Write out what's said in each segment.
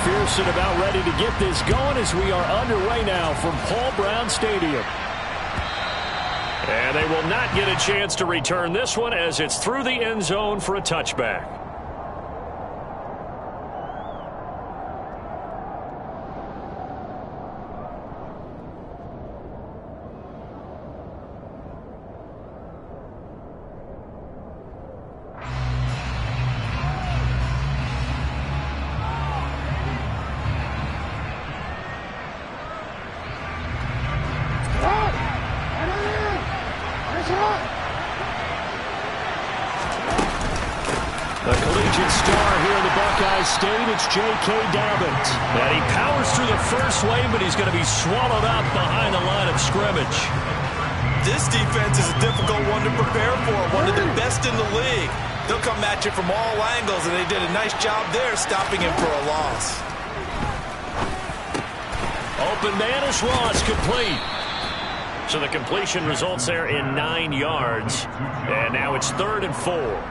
McPherson about ready to get this going as we are underway now from Paul Brown Stadium. And they will not get a chance to return this one as it's through the end zone for a touchback. The collegiate star here in the Buckeye State, it's J.K. Dobbins. And he powers through the first wave, but he's going to be swallowed up behind the line of scrimmage. This defense is a difficult one to prepare for, one of the best in the league. They'll come at you from all angles, and they did a nice job there stopping him for a loss. Open man is Ross, complete. So the completion results there in 9 yards. And now it's 3rd and 4.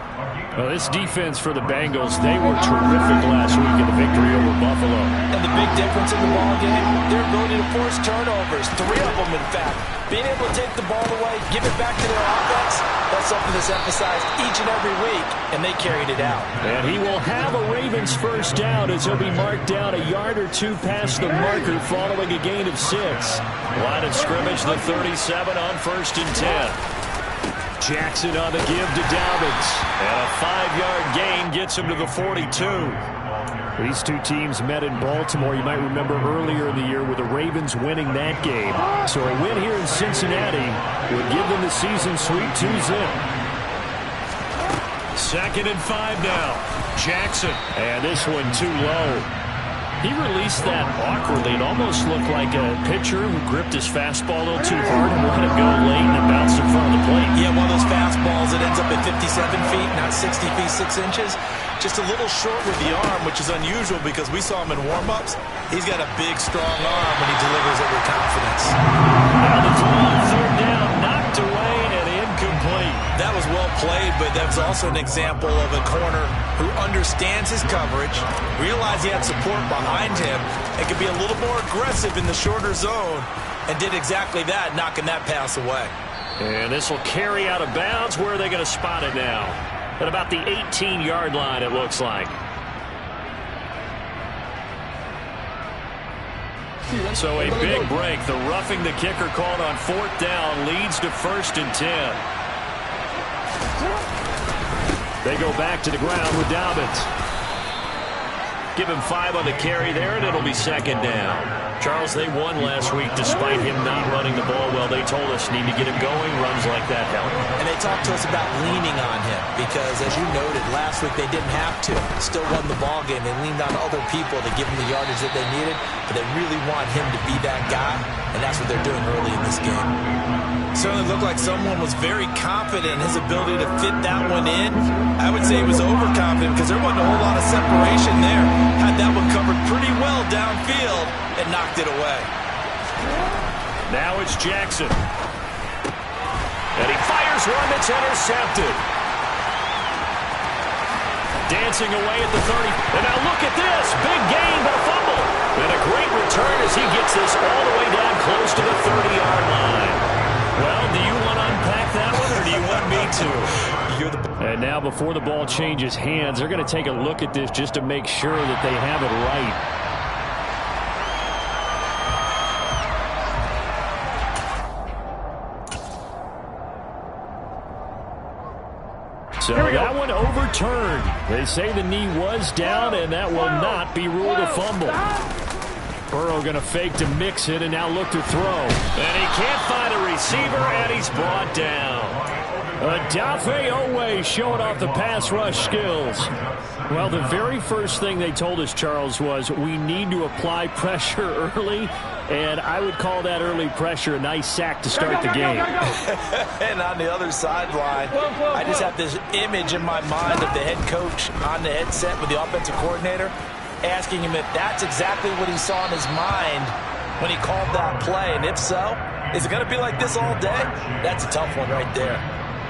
Well, this defense for the Bengals, they were terrific last week in the victory over Buffalo. And the big difference in the ball game, their ability to force turnovers, 3 of them in fact. Being able to take the ball away, give it back to their offense, that's something that's emphasized each and every week, and they carried it out. And he will have a Ravens first down as he'll be marked down a yard or 2 past the marker following a gain of 6. Line of scrimmage, the 37 on 1st and 10. Jackson on the give to Dobbins. And a 5-yard gain gets him to the 42. These two teams met in Baltimore. You might remember earlier in the year with the Ravens winning that game. So a win here in Cincinnati would give them the season sweep 2-zip. 2nd and 5 now. Jackson. And this one too low. He released that awkwardly. It almost looked like a pitcher who gripped his fastball a little too hard and let it go late and it bounced in front of the plate. Yeah, one of those fastballs that ends up at 57 feet, not 60 feet 6 inches. Just a little short with the arm, which is unusual because we saw him in warm-ups. He's got a big, strong arm when he delivers it with confidence. Now the throw on 3rd down, knocked away and incomplete. That was well played, but that was also an example of a corner who understands his coverage, realized he had support behind him, and could be a little more aggressive in the shorter zone, and did exactly that, knocking that pass away. And this will carry out of bounds. Where are they going to spot it now? At about the 18-yard line, it looks like. So a big break. The roughing the kicker called on 4th down leads to 1st and 10. They go back to the ground with Dobbins. Give him 5 on the carry there, and it'll be 2nd down. Charles, they won last week despite him not running the ball well. They told us need to get him going. Runs like that help. And they talked to us about leaning on him because, as you noted, last week they didn't have to. Still won the ball game. They leaned on other people to give him the yardage that they needed, but they really want him to be that guy, and that's what they're doing early in this game. Certainly looked like someone was very confident in his ability to fit that one in. I would say he was overconfident because there wasn't a whole lot of separation there. Had that one covered pretty well downfield and knocked it away. Now it's Jackson. And he fires one that's intercepted. Dancing away at the 30. And now look at this. Big gain, but a fumble. And a great return as he gets this all the way down close to the 30-yard line. Well, do you want to unpack that one, or do you want me to? And now before the ball changes hands, they're going to take a look at this just to make sure that they have it right. So that one overturned. They say the knee was down, and that will not be ruled a fumble. Burrow going to fake to mix it and now look to throw. And he can't find a receiver, and he's brought down. Odafe Owe showing off the pass rush skills. Well, the very first thing they told us, Charles, was we need to apply pressure early, and I would call that early pressure a nice sack to start the game. And on the other sideline, I just have this image in my mind of the head coach on the headset with the offensive coordinator, asking him if that's exactly what he saw in his mind when he called that play. And if so, is it going to be like this all day? That's a tough one right there.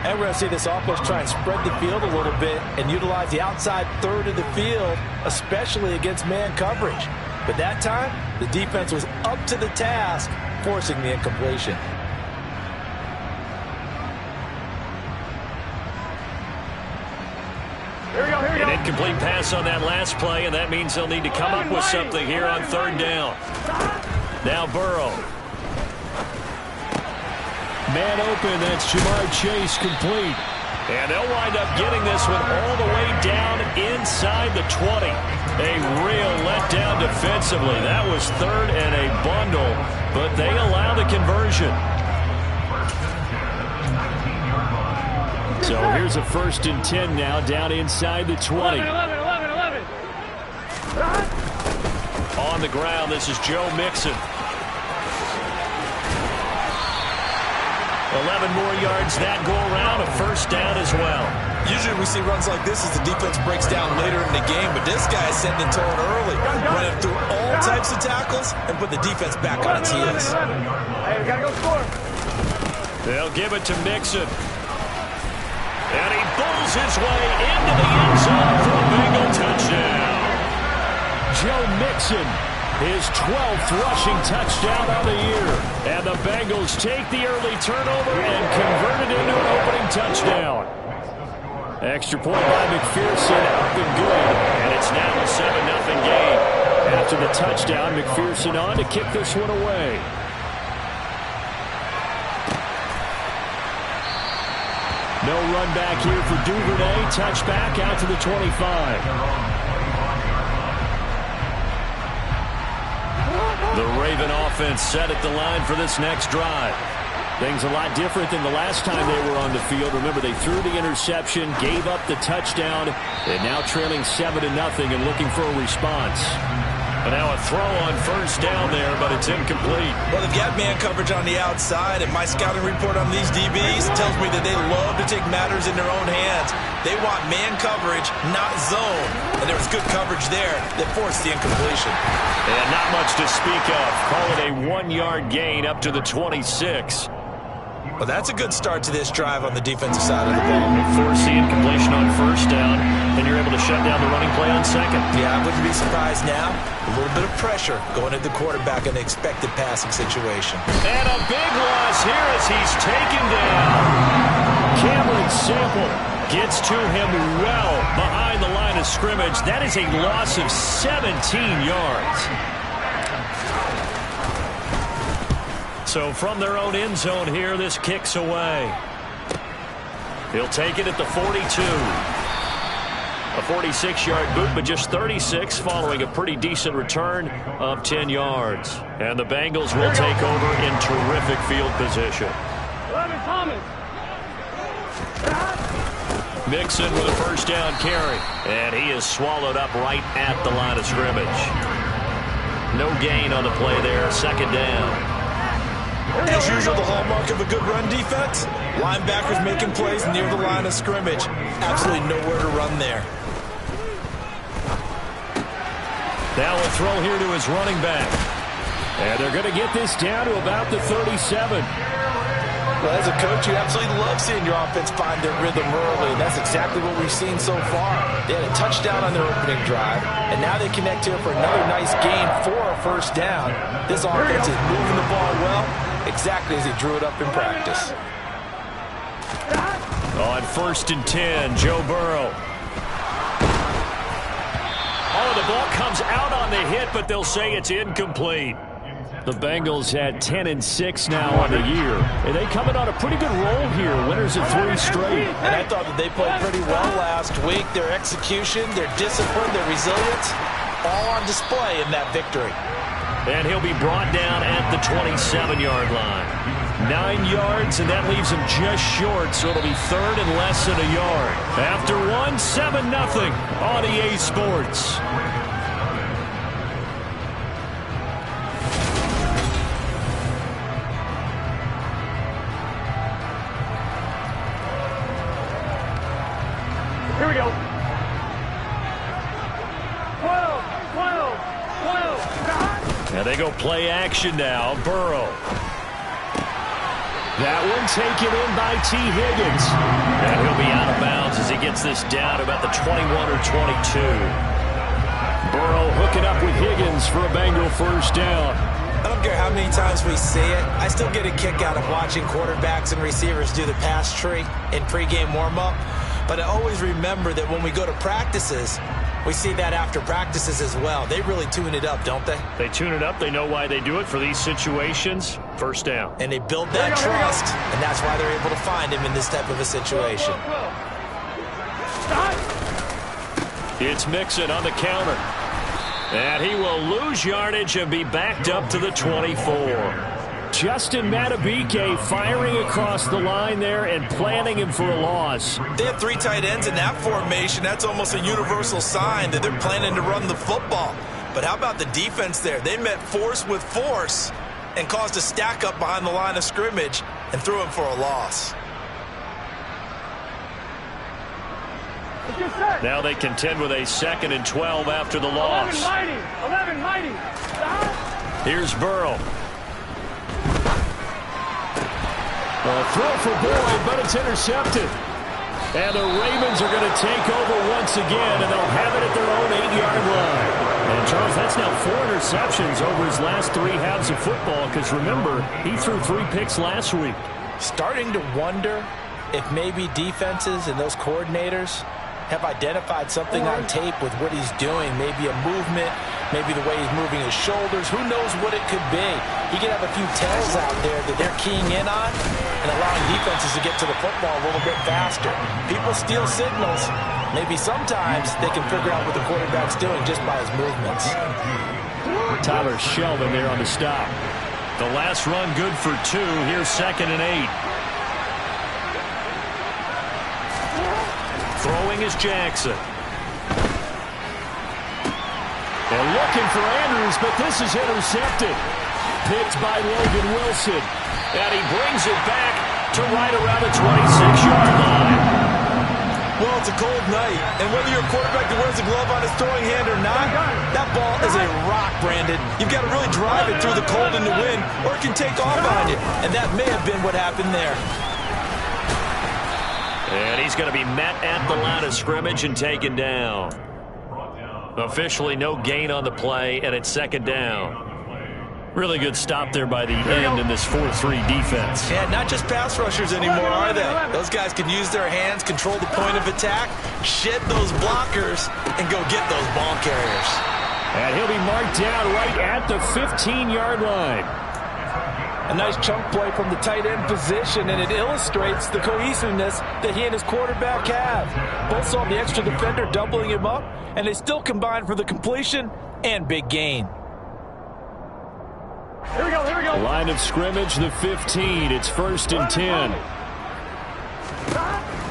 And we're going to see this offense try and spread the field a little bit and utilize the outside third of the field, especially against man coverage. But that time, the defense was up to the task, forcing the incompletion. An incomplete pass on that last play, and that means they'll need to come up with something here on third down. Now Burrow. Man open, that's Jamar Chase complete. And they'll wind up getting this one all the way down inside the 20. A real letdown defensively. That was third and a bundle, but they allow the conversion. So here's a 1st and 10 now, down inside the 20. 11. On the ground, this is Joe Mixon. 11 more yards that go around, a 1st down as well. Usually we see runs like this as the defense breaks down later in the game, but this guy is setting the tone early, running through all types of tackles and put the defense back on its heels. Hey, we gotta go score. They'll give it to Mixon. And he bowls his way into the end zone for a Bengal touchdown. Joe Mixon, his 12th rushing touchdown of the year. And the Bengals take the early turnover and convert it into an opening touchdown. Extra point by McPherson, up and good. And it's now a 7-0 game. After the touchdown, McPherson on to kick this one away. No run back here for Duvernay. Touchback out to the 25. The Raven offense set at the line for this next drive. Things a lot different than the last time they were on the field. Remember, they threw the interception, gave up the touchdown, and now trailing 7-0 and looking for a response. But now a throw on 1st down there, but it's incomplete. Well, they've got man coverage on the outside, and my scouting report on these DBs tells me that they love to take matters in their own hands. They want man coverage, not zone. And there was good coverage there that forced the incompletion. And not much to speak of. Call it a 1-yard gain up to the 26. Well, that's a good start to this drive on the defensive side of the ball. Force the incompletion on 1st down, and you're able to shut down the running play on 2nd. Yeah, I wouldn't be surprised now. A little bit of pressure going at the quarterback in the expected passing situation. And a big loss here as he's taken down. Cameron Sample gets to him well behind the line of scrimmage. That is a loss of 17 yards. So from their own end zone here, this kicks away. He'll take it at the 42. A 46-yard boot, but just 36 following a pretty decent return of 10 yards. And the Bengals will take over in terrific field position. 11, Thomas. Mixon with a 1st down carry. And he is swallowed up right at the line of scrimmage. No gain on the play there. 2nd down. As usual, the hallmark of a good run defense, linebackers making plays near the line of scrimmage. Absolutely nowhere to run there. Now a throw here to his running back. And they're going to get this down to about the 37. Well, as a coach, you absolutely love seeing your offense find their rhythm early, and that's exactly what we've seen so far. They had a touchdown on their opening drive, and now they connect here for another nice gain for a 1st down. This offense is moving the ball well, exactly as he drew it up in practice. On 1st and 10, Joe Burrow. Oh, the ball comes out on the hit, but they'll say it's incomplete. The Bengals had 10-6 now on the year, and they coming on a pretty good roll here, winners of 3 straight. And I thought that they played pretty well last week. Their execution, their discipline, their resilience, all on display in that victory. And he'll be brought down at the 27-yard line. 9 yards, and that leaves him just short, so it'll be 3rd and less than a yard. After 7-0 on EA Sports. Here we go. 12. Now they go play action now. Burrow. That one taken in by T. Higgins. And he'll be out of bounds as he gets this down about the 21 or 22. Burrow hooking up with Higgins for a Bengal first down. I don't care how many times we see it. I still get a kick out of watching quarterbacks and receivers do the pass tree in pregame warm-up. But I always remember that when we go to practices, we see that after practices as well. They really tune it up, don't they? They tune it up. They know why they do it for these situations. First down. And they build that trust, and that's why they're able to find him in this type of a situation. It's Mixon on the counter. And he will lose yardage and be backed up to the 24. Justin Madubuike firing across the line there and planning him for a loss. They have 3 tight ends in that formation. That's almost a universal sign that they're planning to run the football. But how about the defense there? They met force with force and caused a stack up behind the line of scrimmage and threw him for a loss. Now they contend with a 2nd and 12 after the loss. 11 mighty. Here's Burrow. A throw for Boyd, but it's intercepted. And the Ravens are going to take over once again, and they'll have it at their own 8-yard line. And, Charles, that's now 4 interceptions over his last 3 halves of football, because, remember, he threw 3 picks last week. Starting to wonder if maybe defenses and those coordinators have identified something on tape with what he's doing. Maybe a movement, maybe the way he's moving his shoulders. Who knows what it could be? He could have a few tells out there that they're keying in on and allowing defenses to get to the football a little bit faster. People steal signals. Maybe sometimes they can figure out what the quarterback's doing just by his movements. Tyler Sheldon there on the stop. The last run good for 2. Here's 2nd and 8. Throwing is Jackson. They're looking for Andrews, but this is intercepted. Picked by Logan Wilson. And he brings it back to right around the 26-yard line. Well, it's a cold night, and whether you're a quarterback that wears a glove on his throwing hand or not, that ball is a rock, Brandon. You've got to really drive it through the cold and the wind, or it can take off on you. And that may have been what happened there. And he's going to be met at the line of scrimmage and taken down. Officially no gain on the play, and it's 2nd down. Really good stop there by the end in this 4-3 defense. Yeah, not just pass rushers anymore, are they? Those guys can use their hands, control the point of attack, shed those blockers, and go get those ball carriers. And he'll be marked down right at the 15-yard line. A nice chunk play from the tight end position, and it illustrates the cohesiveness that he and his quarterback have. Both saw the extra defender doubling him up, and they still combined for the completion and big gain. Here we go. Line of scrimmage, the 15. It's 1st and 10.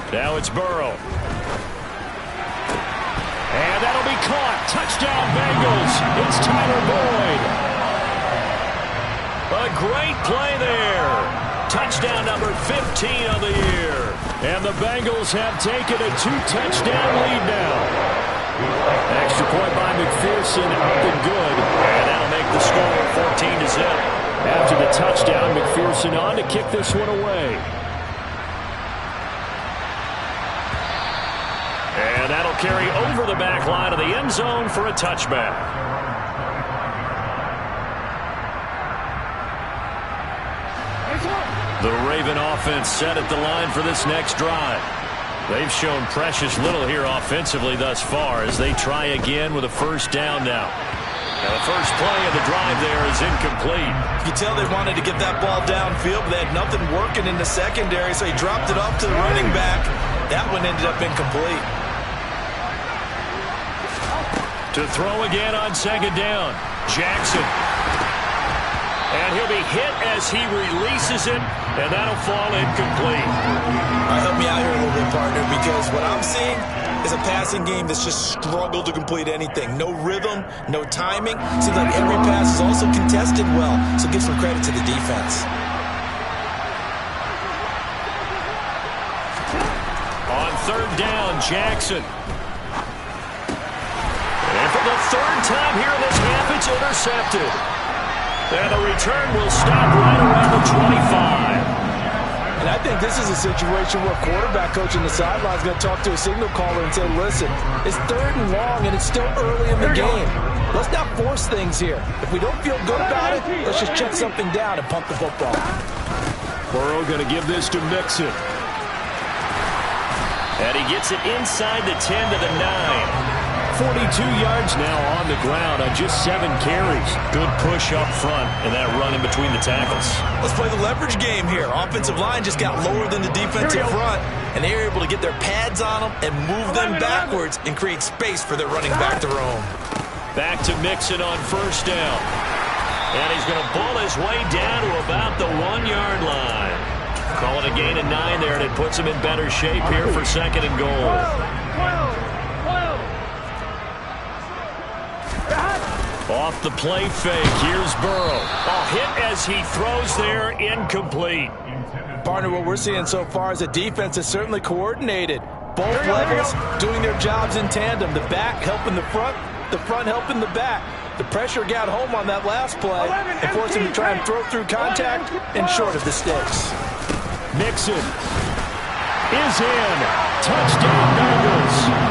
Now it's Burrow. And that'll be caught. Touchdown, Bengals. It's Tyler Boyd. A great play there. Touchdown number 15 of the year. And the Bengals have taken a 2-touchdown lead now. Extra point by McPherson, up and good. And that'll make the score 14-0. After the touchdown, McPherson on to kick this one away. And that'll carry over the back line of the end zone for a touchback. The Raven offense set at the line for this next drive. They've shown precious little here offensively thus far as they try again with a first down now. Now the first play of the drive there is incomplete. You can tell they wanted to get that ball downfield, but they had nothing working in the secondary, so he dropped it off to the running back. That one ended up incomplete. To throw again on 2nd down, Jackson. And he'll be hit as he releases it, and that'll fall incomplete. Help me out here a little bit, partner, because what I'm seeing is a passing game that's just struggled to complete anything. No rhythm, no timing. Seems like every pass is also contested well, so give some credit to the defense. On 3rd down, Jackson. And for the 3rd time here in this half, it's intercepted. And the return will stop right around the 25. And I think this is a situation where quarterback coach on the sideline is going to talk to a signal caller and say, listen, it's 3rd and long and it's still early in the game. Let's not force things here. If we don't feel good about it, let's just check something down and punt the football. Burrow going to give this to Mixon. And he gets it inside the 10 to the 9. 42 yards now on the ground on just 7 carries. Good push up front and that run in between the tackles. Let's play the leverage game here. Offensive line just got lower than the defensive front, and they were able to get their pads on them and move them backwards and create space for their running back to roam. Back to Mixon on 1st down. And he's going to bull his way down to about the 1-yard line. Call it a gain of 9 there, and it puts him in better shape here for 2nd and goal. 12. Off the play fake, here's Burrow. A hit as he throws there, incomplete. Partner, what we're seeing so far is the defense is certainly coordinated. Both levels doing their jobs in tandem. The back helping the front helping the back. The pressure got home on that last play and forced him to try and throw through contact and short of the sticks. Mixon is in. Touchdown Bengals.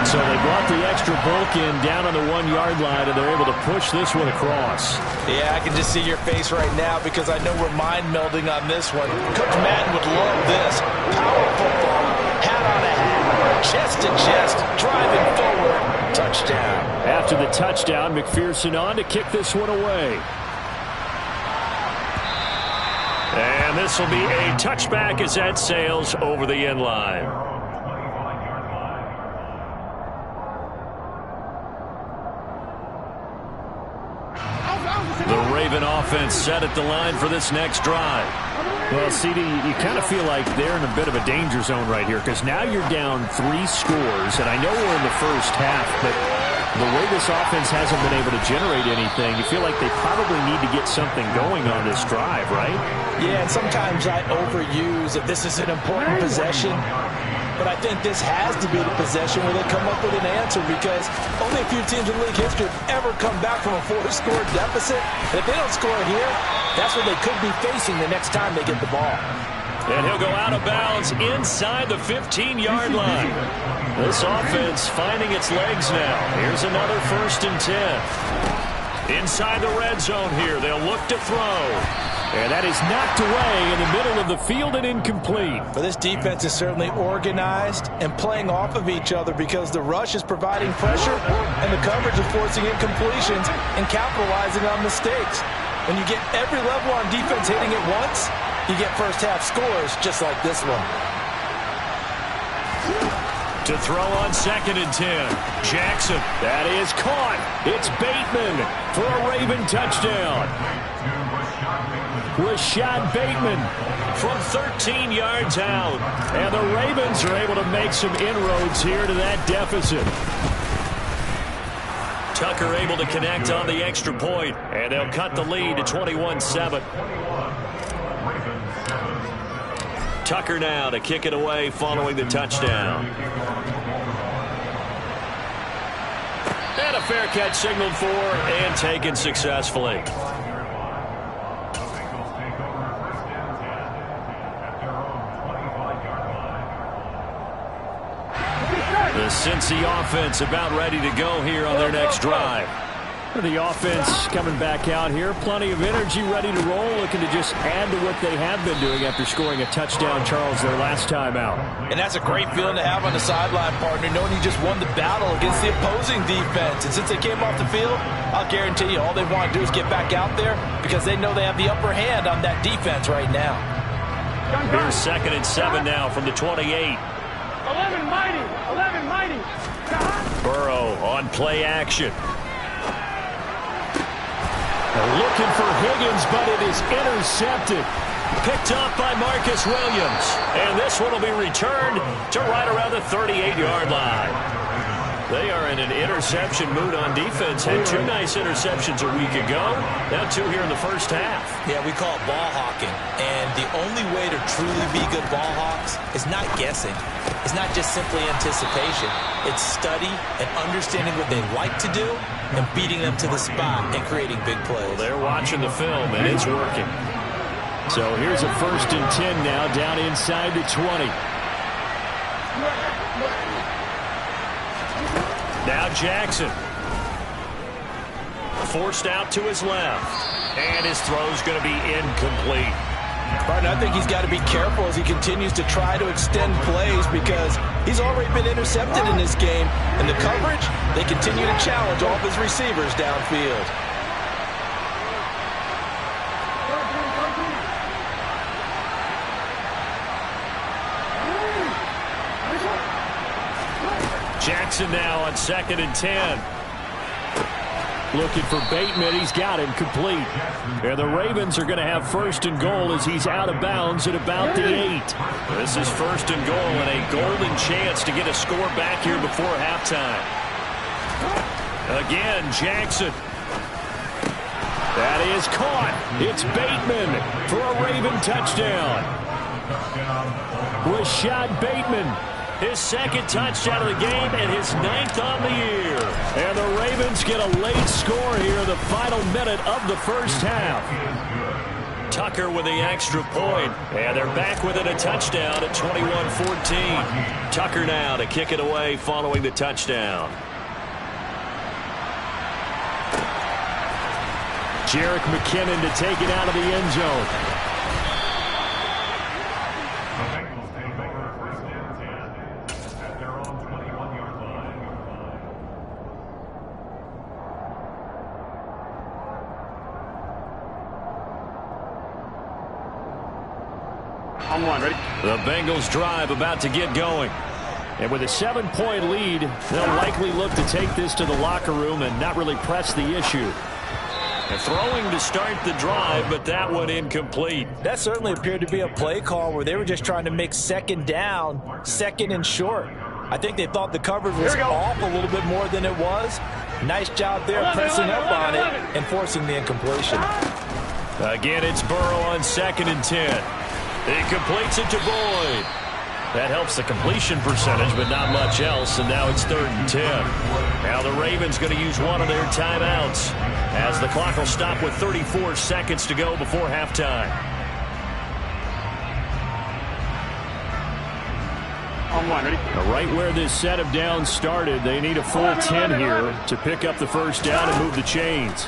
So they brought the extra bulk in down on the 1-yard line, and they're able to push this one across. Yeah, I can just see your face right now because I know we're mind melding on this one. Coach Madden would love this. Power football, hat on a hat, chest to chest, driving forward, touchdown. After the touchdown, McPherson on to kick this one away. And this will be a touchback as that sails over the end line. The Raven offense set at the line for this next drive. Well, CD, you kind of feel like they're in a bit of a danger zone right here because now you're down 3 scores, and I know we're in the first half, but the way this offense hasn't been able to generate anything, you feel like they probably need to get something going on this drive, right? Yeah, and sometimes I overuse that this is an important possession. But I think this has to be the possession where they come up with an answer because only a few teams in league history have ever come back from a 4-score deficit. And if they don't score here, that's what they could be facing the next time they get the ball. And he'll go out of bounds inside the 15-yard line. This offense finding its legs now. Here's another 1st and 10. Inside the red zone here, they'll look to throw. And that is knocked away in the middle of the field and incomplete. But this defense is certainly organized and playing off of each other because the rush is providing pressure and the coverage is forcing incompletions and capitalizing on mistakes. When you get every level on defense hitting it once, you get first half scores just like this one. To throw on 2nd and 10. Jackson, that is caught. It's Bateman for a Raven touchdown. Rashad Bateman from 13 yards out. And the Ravens are able to make some inroads here to that deficit. Tucker able to connect on the extra point, and they'll cut the lead to 21-7. Tucker now to kick it away following the touchdown. And a fair catch signaled for and taken successfully. The Cincy offense about ready to go here on their next drive. The offense coming back out here. Plenty of energy, ready to roll, looking to just add to what they have been doing after scoring a touchdown, Charles, their last time out. And that's a great feeling to have on the sideline, partner, knowing you just won the battle against the opposing defense. And since they came off the field, I'll guarantee you all they want to do is get back out there because they know they have the upper hand on that defense right now. Here's 2nd and 7 now from the 28. 11 mighty. Burrow on play action. Looking for Higgins, but it is intercepted. Picked up by Marcus Williams. And this one will be returned to right around the 38-yard line. They are in an interception mood on defense. Had 2 nice interceptions a week ago. Now 2 here in the first half. Yeah, we call it ball hawking. And the only way to truly be good ball hawks is not guessing. It's not just simply anticipation. It's study and understanding what they like to do and beating them to the spot and creating big plays. Well, they're watching the film, and it's working. So here's a 1st and 10 now, down inside the 20. Now Jackson. Forced out to his left. And his throw's going to be incomplete. Partner, I think he's got to be careful as he continues to try to extend plays because he's already been intercepted in this game. And the coverage, they continue to challenge all of his receivers downfield. Jackson now on 2nd and 10. Looking for Bateman. He's got him complete. And the Ravens are going to have 1st and goal as he's out of bounds at about the 8. This is 1st and goal and a golden chance to get a score back here before halftime. Again, Jackson. That is caught. It's Bateman for a Raven touchdown. Rashad Bateman. His 2nd touchdown of the game and his 9th on the year. And the Ravens get a late score here, the final minute of the 1st half. Tucker with the extra point. And they're back within a touchdown at 21-14. Tucker now to kick it away following the touchdown. Jerick McKinnon to take it out of the end zone. Ready? The Bengals drive about to get going. And with a 7-point lead, they'll likely look to take this to the locker room and not really press the issue. And throwing to start the drive, but that one incomplete. That certainly appeared to be a play call where they were just trying to make 2nd down, 2nd and short. I think they thought the coverage was off a little bit more than it was. Nice job there pressing up on it and forcing the incompletion. Again, it's Burrow on 2nd and 10. He completes it to Boyd. That helps the completion percentage, but not much else. And now it's 3rd and 10. Now the Ravens going to use one of their timeouts as the clock will stop with 34 seconds to go before halftime. Ready? Right where this set of downs started, they need a full 10 here to pick up the 1st down and move the chains.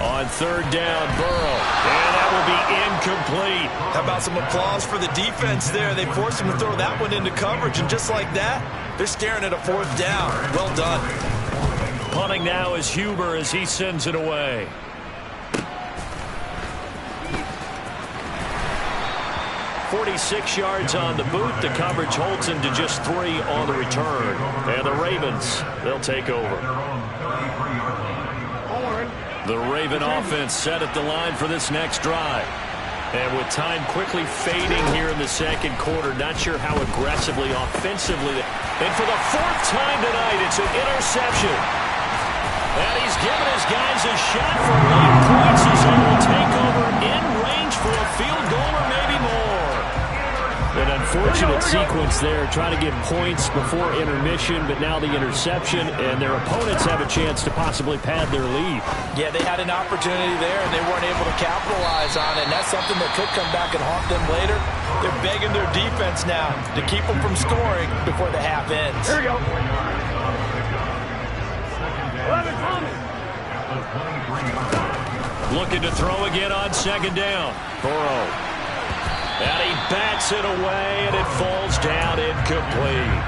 On 3rd down, Burrow. And that will be incomplete. How about some applause for the defense there? They forced him to throw that one into coverage, and just like that, they're staring at a 4th down. Well done. Punting now is Huber as he sends it away. "46 yards on the boot. The coverage holds him to just 3 on the return. And the Ravens, they'll take over. The Raven offense set at the line for this next drive. And with time quickly fading here in the 2nd quarter, not sure how aggressively, offensively. And for the 4th time tonight, it's an interception. And he's given his guys a shot for late points as he will take over in range for a field goal or maybe more. An unfortunate sequence there, trying to get points before intermission, but now the interception, and their opponents have a chance to possibly pad their lead. Yeah, they had an opportunity there, and they weren't able to capitalize on it, and that's something that could come back and haunt them later. They're begging their defense now to keep them from scoring before the half ends. Here we go. 11 coming. Looking to throw again on 2nd down. Burrow. And he bats it away, and it falls down incomplete.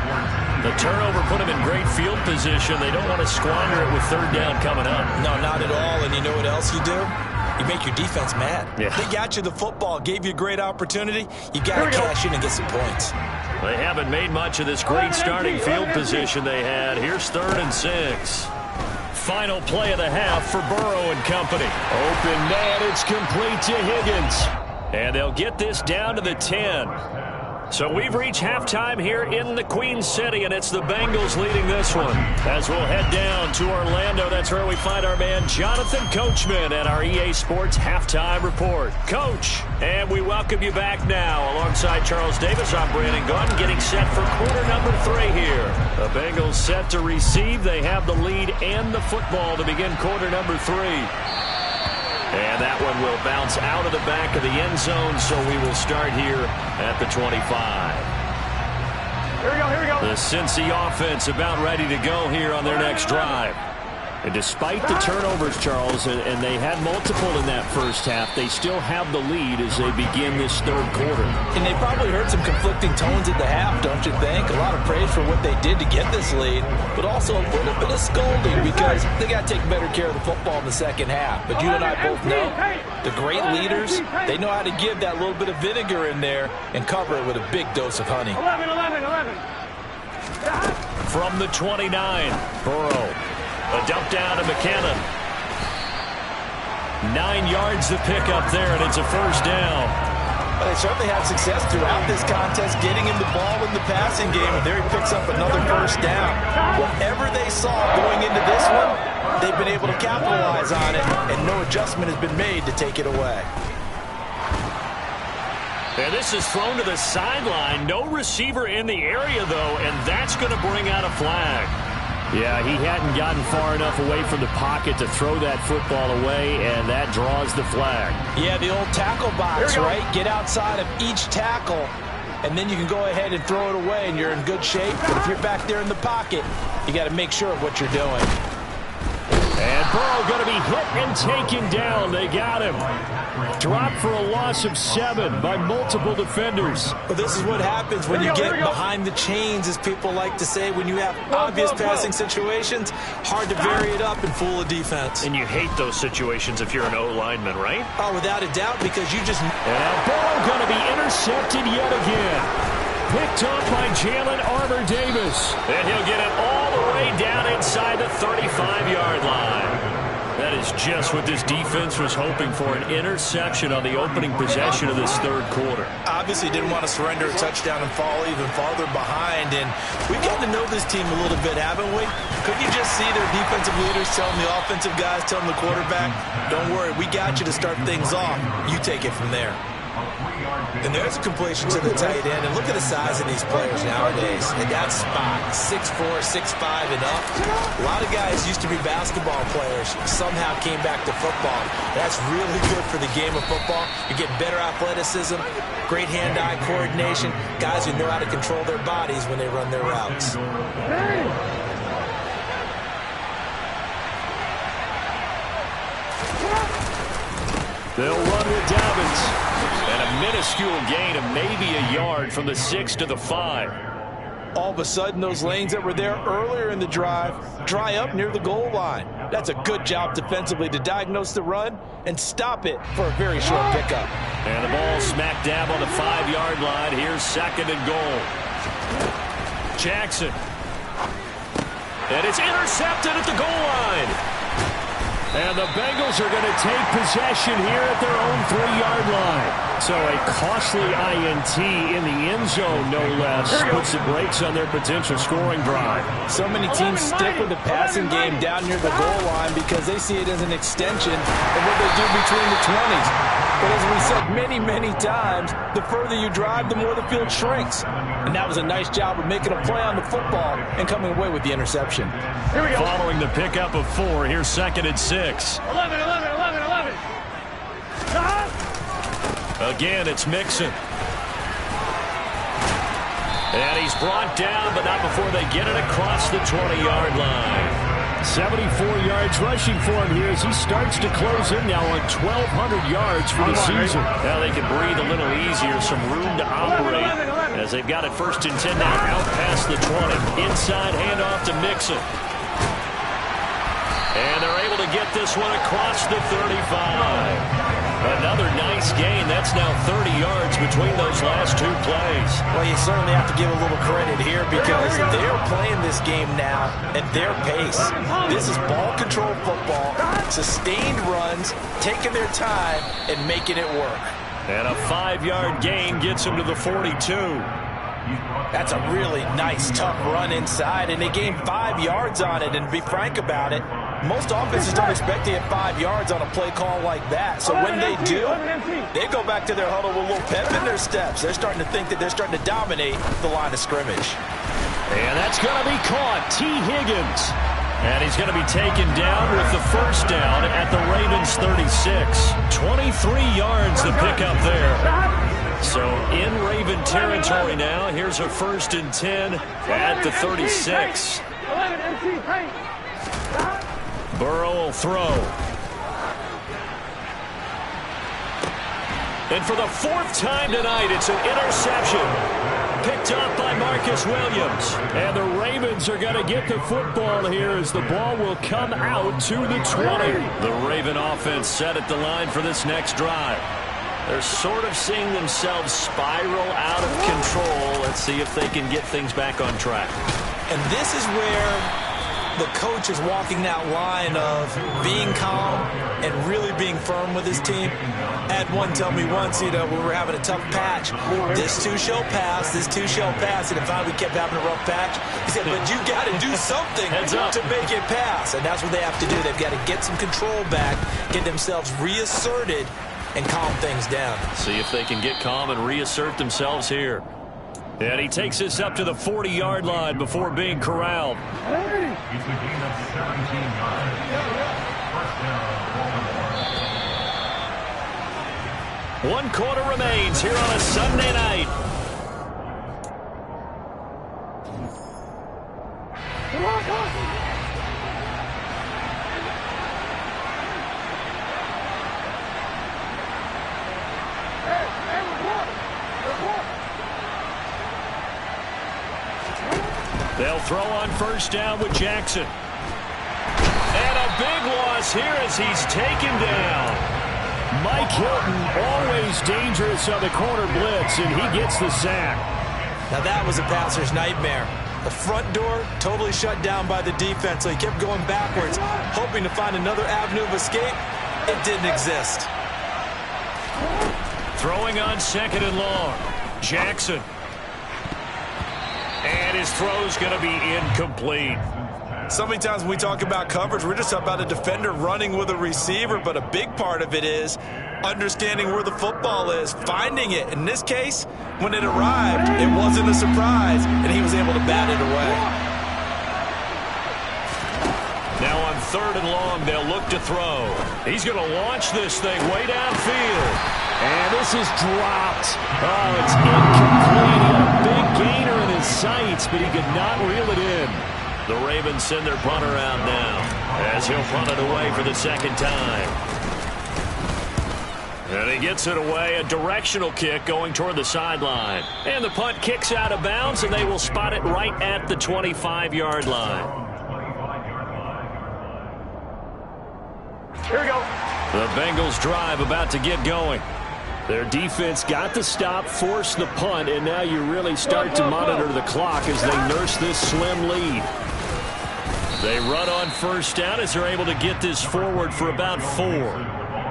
The turnover put him in great field position. They don't want to squander it with 3rd down coming up. No, not at all. And you know what else you do? You make your defense mad. Yeah. They got you the football, gave you a great opportunity. You got to cash in and get some points. They haven't made much of this great starting field position they had. Here's 3rd and 6. Final play of the half for Burrow and company. Open man, it's complete to Higgins. And they'll get this down to the 10. So we've reached halftime here in the Queen City, and it's the Bengals leading this one. As we'll head down to Orlando, that's where we find our man Jonathan Coachman at our EA Sports Halftime Report. Coach, and we welcome you back now. Alongside Charles Davis, I'm Brandon Gunn, getting set for quarter number 3 here. The Bengals set to receive. They have the lead and the football to begin quarter number 3. And that one will bounce out of the back of the end zone, so we will start here at the 25. Here we go, here we go. The Cincy offense about ready to go here on their next drive. And despite the turnovers, Charles, and they had multiple in that first half, they still have the lead as they begin this third quarter. And they probably heard some conflicting tones at the half, don't you think? A lot of praise for what they did to get this lead, but also a little bit of scolding because they got to take better care of the football in the second half. But you and I both know the great leaders, they know how to give that little bit of vinegar in there and cover it with a big dose of honey. 11. From the 29, Burrow. A dump down to McKinnon. 9 yards to pick up there, and it's a first down. Well, they certainly had success throughout this contest getting him the ball in the passing game, and there he picks up another first down. Whatever they saw going into this one, they've been able to capitalize on it, and no adjustment has been made to take it away. And this is thrown to the sideline. No receiver in the area, though, and that's going to bring out a flag. Yeah, he hadn't gotten far enough away from the pocket to throw that football away, and that draws the flag. Yeah, the old tackle box, right? Get outside of each tackle, and then you can go ahead and throw it away, and you're in good shape. But if you're back there in the pocket, you got to make sure of what you're doing. And Burrow going to be hit and taken down. They got him. Dropped for a loss of 7 by multiple defenders. Well, this is what happens when you get behind the chains, as people like to say. When you have obvious passing situations, hard to vary it up and fool a defense. And you hate those situations if you're an O-lineman, right? Oh, without a doubt, because you just... And Burrow going to be intercepted yet again. Picked up by Jalen Armour-Davis. And he'll get it all the way down inside the 35-yard line. That is just what this defense was hoping for, an interception on the opening possession of this third quarter. Obviously didn't want to surrender a touchdown and fall even farther behind. And we've gotten to know this team a little bit, haven't we? Couldn't you just see their defensive leaders telling the offensive guys, telling the quarterback, don't worry, we got you to start things off. You take it from there. And there's a completion to the tight end. And look at the size of these players nowadays. And that spot, 6'4", 6'5", and up. A lot of guys used to be basketball players, somehow came back to football. That's really good for the game of football. You get better athleticism, great hand-eye coordination, guys who know how to control their bodies when they run their routes. They'll run with Dobbins. And a minuscule gain of maybe a yard from the 6 to the 5. All of a sudden, those lanes that were there earlier in the drive dry up near the goal line. That's a good job defensively to diagnose the run and stop it for a very short pickup. And the ball smack dab on the 5-yard line. Here's 2nd and goal. Jackson. And it's intercepted at the goal line. And the Bengals are going to take possession here at their own 3-yard line. So a costly INT in the end zone, no less, puts the brakes on their potential scoring drive. So many teams stick with the passing game down near the goal line because they see it as an extension of what they do between the 20s. But as we said many, many times, the further you drive, the more the field shrinks. And that was a nice job of making a play on the football and coming away with the interception. Here we go. Following the pickup of 4, here's 2nd and 6. 11. Again, it's Mixon. And he's brought down, but not before they get it across the 20-yard line. 74 yards rushing for him here as he starts to close in now on 1,200 yards for the season. Now they can breathe a little easier, some room to operate as they've got it 1st and 10 now out past the 20. Inside handoff to Mixon. And they're able to get this one across the 35. Another nice gain. That's now 30 yards between those last 2 plays. Well, you certainly have to give a little credit here because they're playing this game now at their pace. This is ball control football, sustained runs, taking their time and making it work. And a 5-yard gain gets him to the 42. That's a really nice, tough run inside, and they gained 5 yards on it. And to be frank about it, most offenses don't expect to get 5 yards on a play call like that. So when they do, they go back to their huddle with a little pep in their steps. They're starting to think that they're starting to dominate the line of scrimmage. And that's going to be caught. T. Higgins. And he's going to be taken down with the first down at the Ravens 36. 23 yards to pick up there. So in Raven territory now. Here's a 1st and 10 at the 36. Burrow will throw. And for the 4th time tonight, it's an interception. Picked up by Marcus Williams. And the Ravens are going to get the football here as the ball will come out to the 20. The Raven offense set at the line for this next drive. They're sort of seeing themselves spiral out of control. Let's see if they can get things back on track. And this is where the coach is walking that line of being calm and really being firm with his team. I had one tell me once, when we were having a tough patch, this too shall pass, this too shall pass. And if finally we kept having a rough patch, he said, but you got to do something to make it pass. And that's what they have to do. They've got to get some control back, get themselves reasserted, and calm things down. See if they can get calm and reassert themselves here. And he takes this up to the 40-yard line before being corralled. It's a gain of 17 yards. First down. 1 quarter remains here on a Sunday night. They'll throw on first down with Jackson. And a big loss here as he's taken down. Mike Hilton, always dangerous on the corner blitz, and he gets the sack. Now that was a passer's nightmare. The front door totally shut down by the defense, so he kept going backwards, hoping to find another avenue of escape. It didn't exist. Throwing on 2nd and long. Jackson. And his throw's going to be incomplete. So many times when we talk about coverage, we're just about a defender running with a receiver, but a big part of it is understanding where the football is, finding it. In this case, when it arrived, it wasn't a surprise, and he was able to bat it away. Now on 3rd and long, they'll look to throw. He's going to launch this thing way downfield. And this is dropped. Oh, it's incomplete. He had a big gainer in his sights, but he could not reel it in. The Ravens send their punter out now as he'll punt it away for the 2nd time. And he gets it away, a directional kick going toward the sideline. And the punt kicks out of bounds, and they will spot it right at the 25-yard line. Here we go. The Bengals drive about to get going. Their defense got the stop, forced the punt, and now you really start to monitor the clock as they nurse this slim lead. They run on first down as they're able to get this forward for about 4.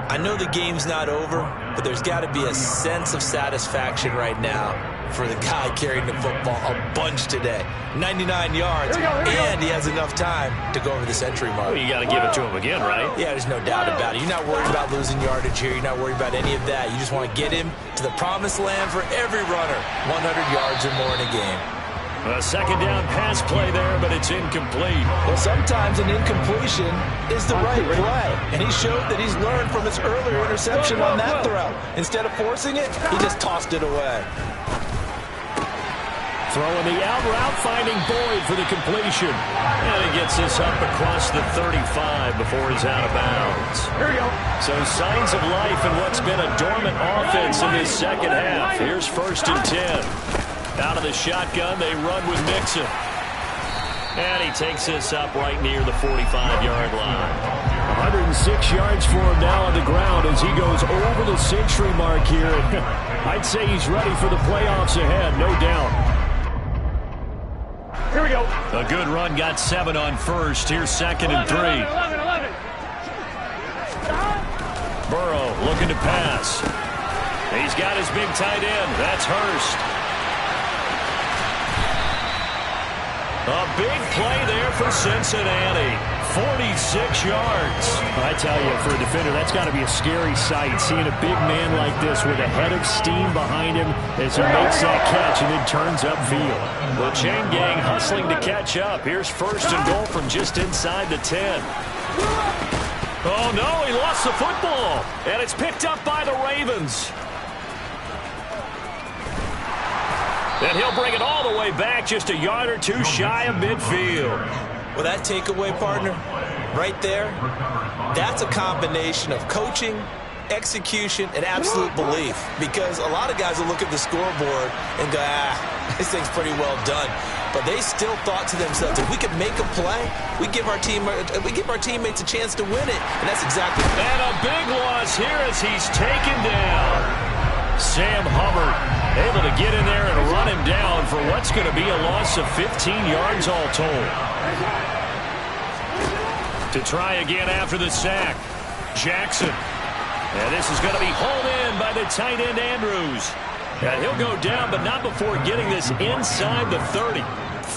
I know the game's not over, but there's got to be a sense of satisfaction right now for the guy carrying the football a bunch today. 99 yards, and he has enough time to go over the century mark. Well, you got to give it to him again, right? Yeah, there's no doubt about it. You're not worried about losing yardage here. You're not worried about any of that. You just want to get him to the promised land for every runner. 100 yards or more in a game. A 2nd down pass play there, but it's incomplete. Well, sometimes an incompletion is the right play. And he showed that he's learned from his earlier interception on that throw. Instead of forcing it, he just tossed it away. Throwing the out route, finding Boyd for the completion. And he gets this up across the 35 before he's out of bounds. Here we go. So signs of life in what's been a dormant offense in this 2nd half. Here's 1st and 10. Out of the shotgun, they run with Mixon. And he takes this up right near the 45-yard line. 106 yards for him now on the ground as he goes over the century mark here. I'd say he's ready for the playoffs ahead, no doubt. Here we go. A good run, got 7 on first. Here's 2nd and 3. 11. Burrow looking to pass. He's got his big tight end. That's Hurst. A big play there for Cincinnati. 46 yards. I tell you, for a defender, that's got to be a scary sight, seeing a big man like this with a head of steam behind him as he makes that catch and then turns upfield. The chain gang hustling to catch up. Here's first and goal from just inside the 10. Oh, no, he lost the football, and it's picked up by the Ravens. And he'll bring it all the way back, just a yard or two shy of midfield. Well, that takeaway, partner, right there, that's a combination of coaching, execution, and absolute belief. Because a lot of guys will look at the scoreboard and go, this thing's pretty well done. But they still thought to themselves, if we could make a play, we give our teammates a chance to win it. And that's exactly. And a big loss here as he's taken down. Sam Hubbard able to get in there and run him down for what's going to be a loss of 15 yards all told. To try again after the sack, Jackson. And this is going to be hauled in by the tight end Andrews. And he'll go down, but not before getting this inside the 30.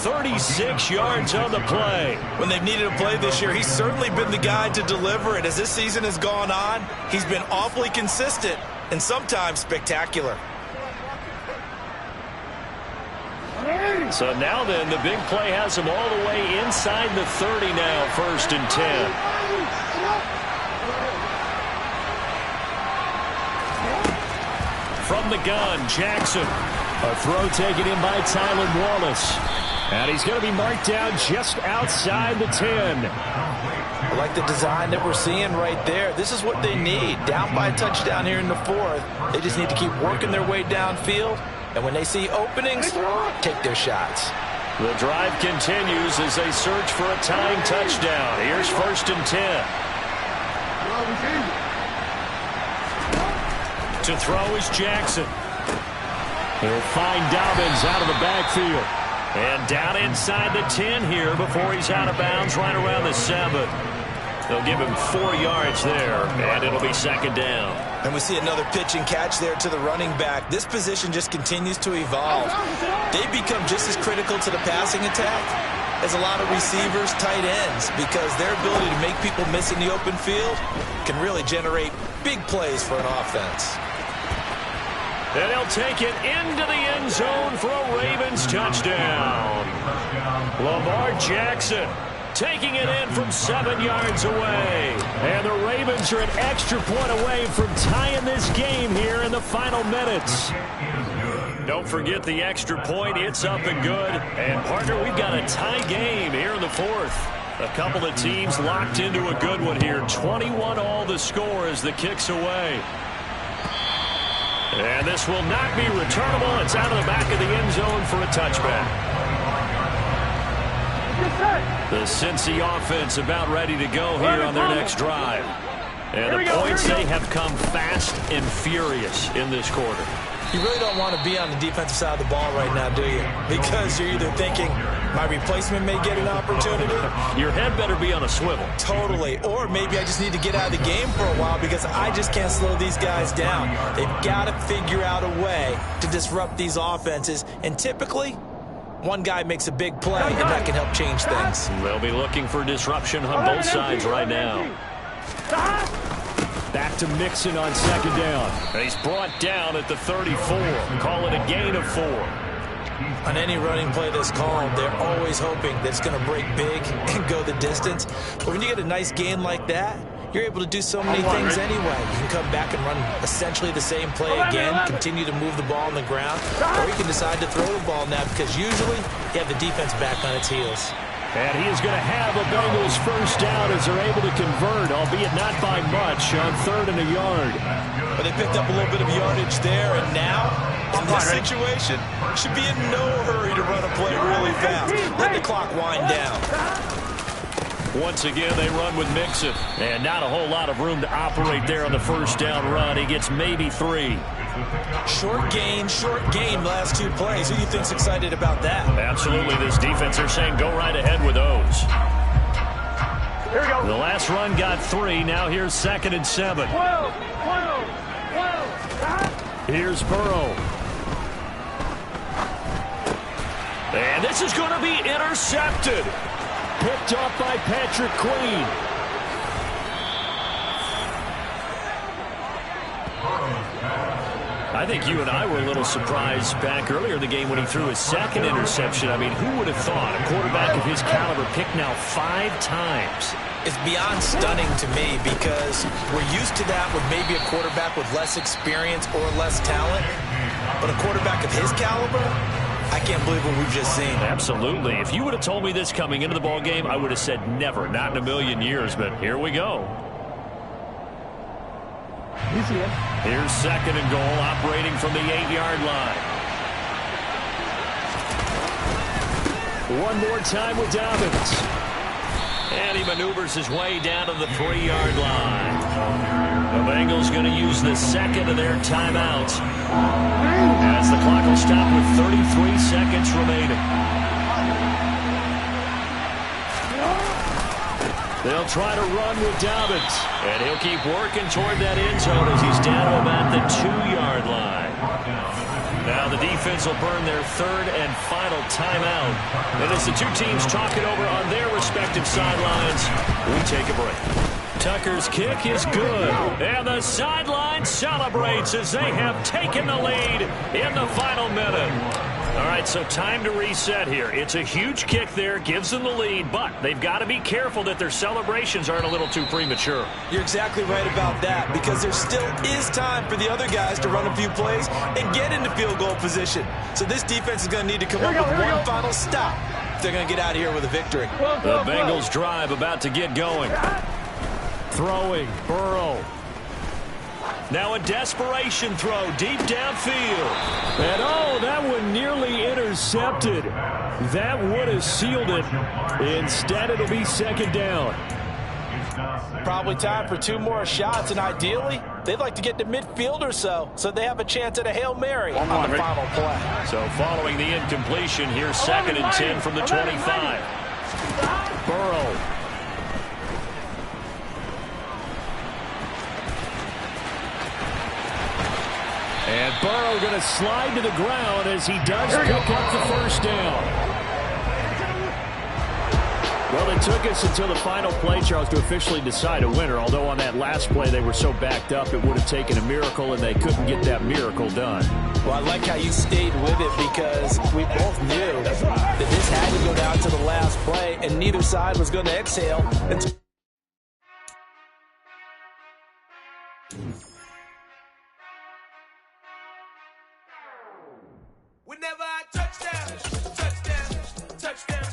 36 yards on the play. When they've needed a play this year, he's certainly been the guy to deliver it. As this season has gone on, he's been awfully consistent and sometimes spectacular. So now then, the big play has him all the way inside the 30 now, first and 10. From the gun, Jackson. A throw taken in by Tylan Wallace. And he's going to be marked down just outside the 10. I like the design that we're seeing right there. This is what they need. Down by a touchdown here in the fourth. They just need to keep working their way downfield. And when they see openings, take their shots. The drive continues as they search for a tying touchdown. Here's first and 10. To throw is Jackson. He'll find Dobbins out of the backfield. And down inside the 10 here before he's out of bounds right around the 7. They'll give him 4 yards there, and it'll be second down. And we see another pitch and catch there to the running back. This position just continues to evolve. They become just as critical to the passing attack as a lot of receivers, tight ends, because their ability to make people miss in the open field can really generate big plays for an offense. And he'll take it into the end zone for a Ravens touchdown. Lamar Jackson taking it in from 7 yards away. And the Ravens are an extra point away from tying this game here in the final minutes. Don't forget the extra point. It's up and good. And, partner, we've got a tie game here in the fourth. A couple of teams locked into a good one here. 21-all the score as the kick's away. And this will not be returnable. It's out of the back of the end zone for a touchback. The Cincy offense about ready to go here on their next drive. And the points, they have come fast and furious in this quarter. You really don't want to be on the defensive side of the ball right now, do you? Because you're either thinking, my replacement may get an opportunity. Your head better be on a swivel. Totally. Or maybe I just need to get out of the game for a while because I just can't slow these guys down. They've got to figure out a way to disrupt these offenses. And typically, one guy makes a big play, and that can help change things. They'll be looking for disruption on both sides right now. Back to Mixon on second down. And he's brought down at the 34. Call it a gain of 4. On any running play that's called, they're always hoping that it's going to break big and go the distance. But when you get a nice gain like that, you're able to do so many things anyway. You can come back and run essentially the same play again, continue to move the ball on the ground, or you can decide to throw the ball now because usually you have the defense back on its heels. And he is going to have a Bengals first down as they're able to convert, albeit not by much, on 3rd and a yard. But they picked up a little bit of yardage there, and now, in this situation, should be in no hurry to run a play really fast. Let the clock wind down. Once again, they run with Mixon. And not a whole lot of room to operate there on the first down run. He gets maybe 3. Short gain, last 2 plays. Who do you think's excited about that? Absolutely. This defense, they're saying go right ahead with those. Here we go. The last run got 3. Now here's 2nd and 7. 12. Here's Burrow. And this is going to be intercepted. picked off by Patrick Queen. I think you and I were a little surprised back earlier in the game when he threw his second interception. I mean, who would have thought a quarterback of his caliber picked now 5 times? It's beyond stunning to me because we're used to that with maybe a quarterback with less experience or less talent. But a quarterback of his caliber, I can't believe what we've just seen. Absolutely. If you would have told me this coming into the ball game, I would have said never, not in a million years. But here we go. Here's second and goal, operating from the 8-yard line. One more time with Dobbins. And he maneuvers his way down to the 3-yard line. The Bengals going to use the second of their timeouts as the clock will stop with 33 seconds remaining. They'll try to run with Dobbins, and he'll keep working toward that end zone as he's down to about the 2-yard line. Now the defense will burn their third and final timeout. And as the two teams talk it over on their respective sidelines, we take a break. Tucker's kick is good, and the sideline celebrates as they have taken the lead in the final minute. All right, so time to reset here. It's a huge kick there, gives them the lead, but they've got to be careful that their celebrations aren't a little too premature. You're exactly right about that, because there still is time for the other guys to run a few plays and get into field goal position. So this defense is going to need to come up with one final stop if they're going to get out of here with a victory. The Bengals drive about to get going. Throwing, Burrow. Now a desperation throw deep downfield. And oh, that one nearly intercepted. That would have sealed it. Instead, it'll be second down. Probably time for 2 more shots, and ideally, they'd like to get to midfield or so they have a chance at a Hail Mary on the final play. So following the incompletion, here's second and 10 from the 25. Burrow. And Burrow going to slide to the ground as he does pick up the first down. Well, it took us until the final play, Charles, to officially decide a winner. Although on that last play they were so backed up it would have taken a miracle, and they couldn't get that miracle done. Well, I like how you stayed with it because we both knew that this had to go down to the last play, and neither side was going to exhale until... Whenever I touchdown, touchdown, touchdown.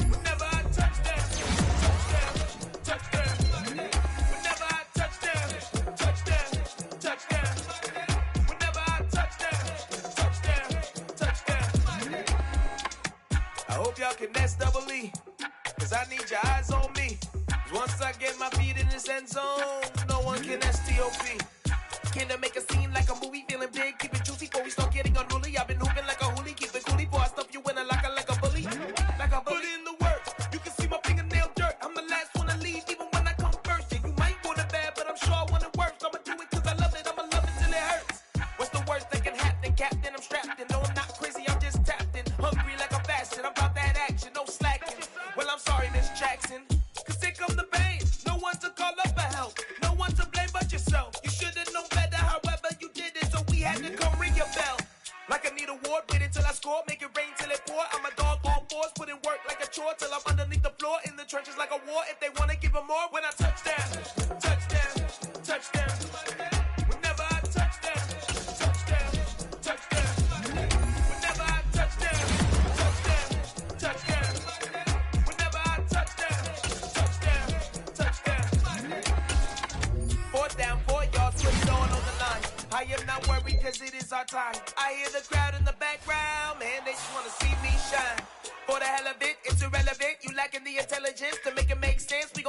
Whenever I touchdown, touchdown, touchdown. Whenever I touchdown, touchdown, touchdown. Whenever I touchdown, touchdown, touchdown. I hope y'all can nest double E, cause I need your eyes on me. Cause once I get my feet in this end zone, no one can STOP. Can I make a scene like a movie, feeling big, keep it juicy before we start getting unruly. I've been hooping like a hoolie, keep it coolie before I stuff you in a locker like a bully. Like a bully. Put in the work, you can see my fingernail dirt. I'm the last one to leave, even when I come first. Yeah, you might want it bad, but I'm sure I want it worse. I'ma do it cause I love it, I'ma love it till it hurts. What's the worst that can happen, Captain? I'm strapped in, no I'm not crazy, I'm just tapped in. Hungry like I'm fasting, I'm about that action, no slacking. Well, I'm sorry, Miss Jackson, cause here come the pain. No one to call up for help, no one to blame but yourself. You should've known better, however you did it, so we had to come ring your bell. Like I need a award, wait until I score, make it rain till it pour. I'm a dog on force, put in work like a chore till I'm underneath the floor, in the trenches like a war. If they wanna give them more, when I touchdown, touchdown, touchdown. Whenever I touchdown, touchdown, touchdown. Whenever I touchdown, touchdown, touchdown. Whenever I touchdown, touchdown, touchdown. 4th down, 4 yards, put it on the line. I am not worried cause it is our time. I hear the crowd in the background, man, they just wanna see me shine. For the hell of it, it's irrelevant. You lacking the intelligence to make it make sense. We